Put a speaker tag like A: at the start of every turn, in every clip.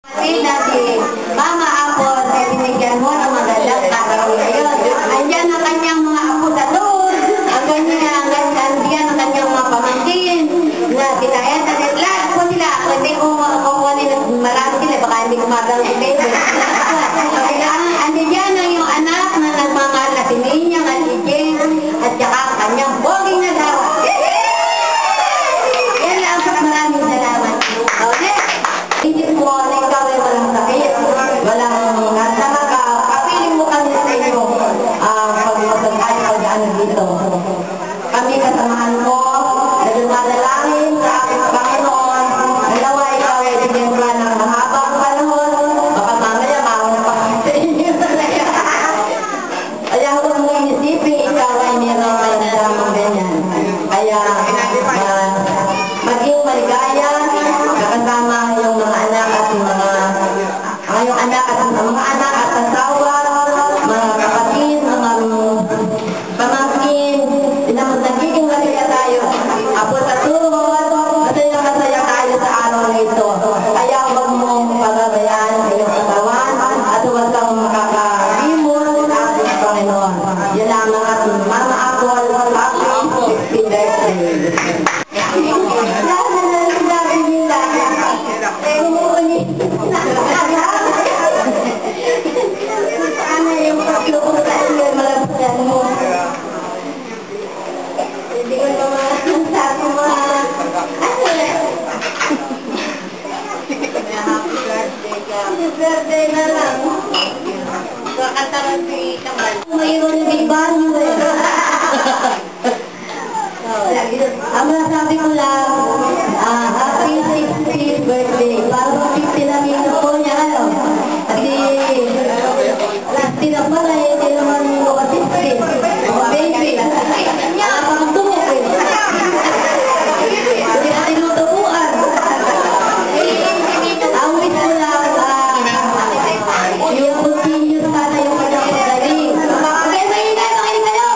A: Si Mama Apple ay binigyan mo ng magandang araw ngayon. Andiyan ang kanyang mga apo sa doon. Ang kanyang mga pamangkin na sila Ethan. Lahat po sila. Kung hindi ko marami sila, baka hindi kumagang si Baby. Andiyan ang iyong anak na nagmamahal na si Ninyang at si Jane at saka ang kanyang boging na dawa. Yan lang po. Maraming salamat. Okay. Hindi po na ikaw ay walang sakit, walang nasama ka, kapiling mo kami sa inyo pag-masagay pag-ano dito. Kami kasamahan ko, nagdadalangin sa aking Panginoon, dalawa ikaw ay bigyan ka ng mahabang panahon, baka mamaya mauna pa sa inyo. Kaya huwag mo inisipin, ikaw ay meron may nadamang ganyan. Kaya maging maligaya, kasama yung mga anak at asawa, mga kapatid, mga pamangkin, nagiging masaya tayo. Apo sa tuhod, masaya tayo sa araw na ito. Kaya huwag mong pagabayaan ang iyong katawan at huwag kang makakalimot sa ating Panginoon. Yan lamang at Mama Apple, happy 60th birthday. Birthday na lang. Kakataran si Kamal. Mayroon yung biban mo eh. Ang masasabi ko lang, happy 60th birthday. Parang 50 na minutes po niya, ano? Kasi, 60 na pala eh, hindi naman mo ka 60. Baby, parang tumok eh. Hindi na tinutubuan. Ang wish ko lang, yung continuous sana yung kanyang pagaling. Kaya maingay kayo!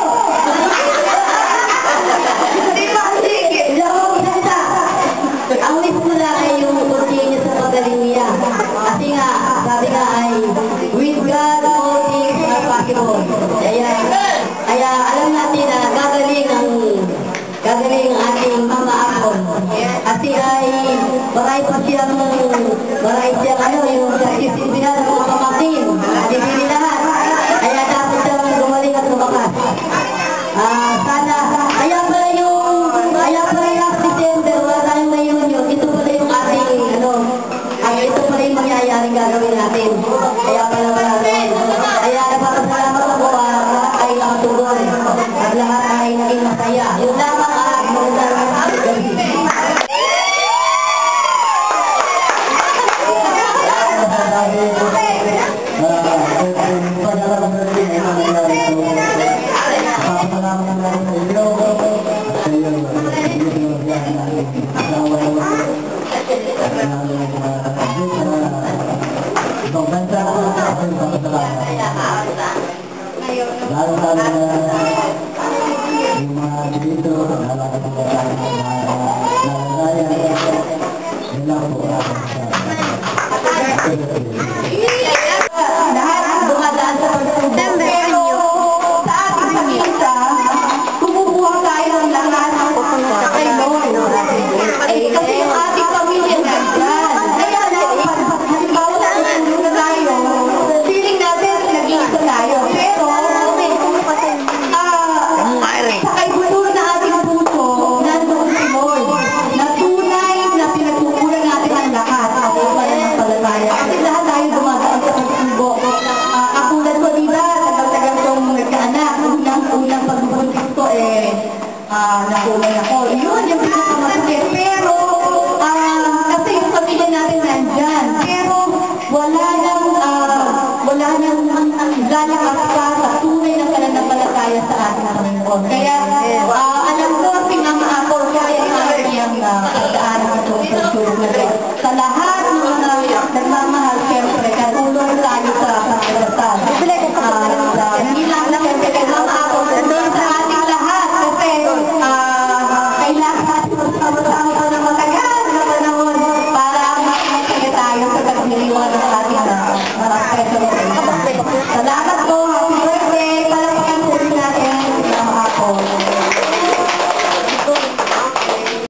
A: Ang wish ko lang ay yung continuous sa pagaling niya. Kasi nga, sabi nga ay, with God, all things are possible. Kaya alam natin na gagaling ang ating Mama Apple. Kasi ay, maray siyang yung sisipina ng mga pamangkin. Dibili lahat. Kaya dapat siyang gumaling at lumakas. Sana, kaya pala last December, wala tayong reunion. Ito pala yung ating, ito pala yung mangyayaring gagawin natin. Kaya pala maraming. Kaya napapasalamat ako, lahat ay nakatuloy. At lahat ay naging masaya. Yun lamang nakulay ako. Yun, yung pinakamasakit. Pero, kasi yung pamilya natin nandyan. Pero, wala nang lalakas pa sa tunay na pananampalataya sa ating Panginoon. Kaya, alam ko, si Mama Apple, kaya yung pagdaanan itong pagsulog na rin. Sa lahat ng mga nagmamahal, siyempre, katulong tayo sa pagdasal. Hindi lang siyempre kay Mama Apple, sa ating lahat, kasi kailangan natin magsama-sama ng matagal na panahon para makakasaya tayo sa pagdiliw mga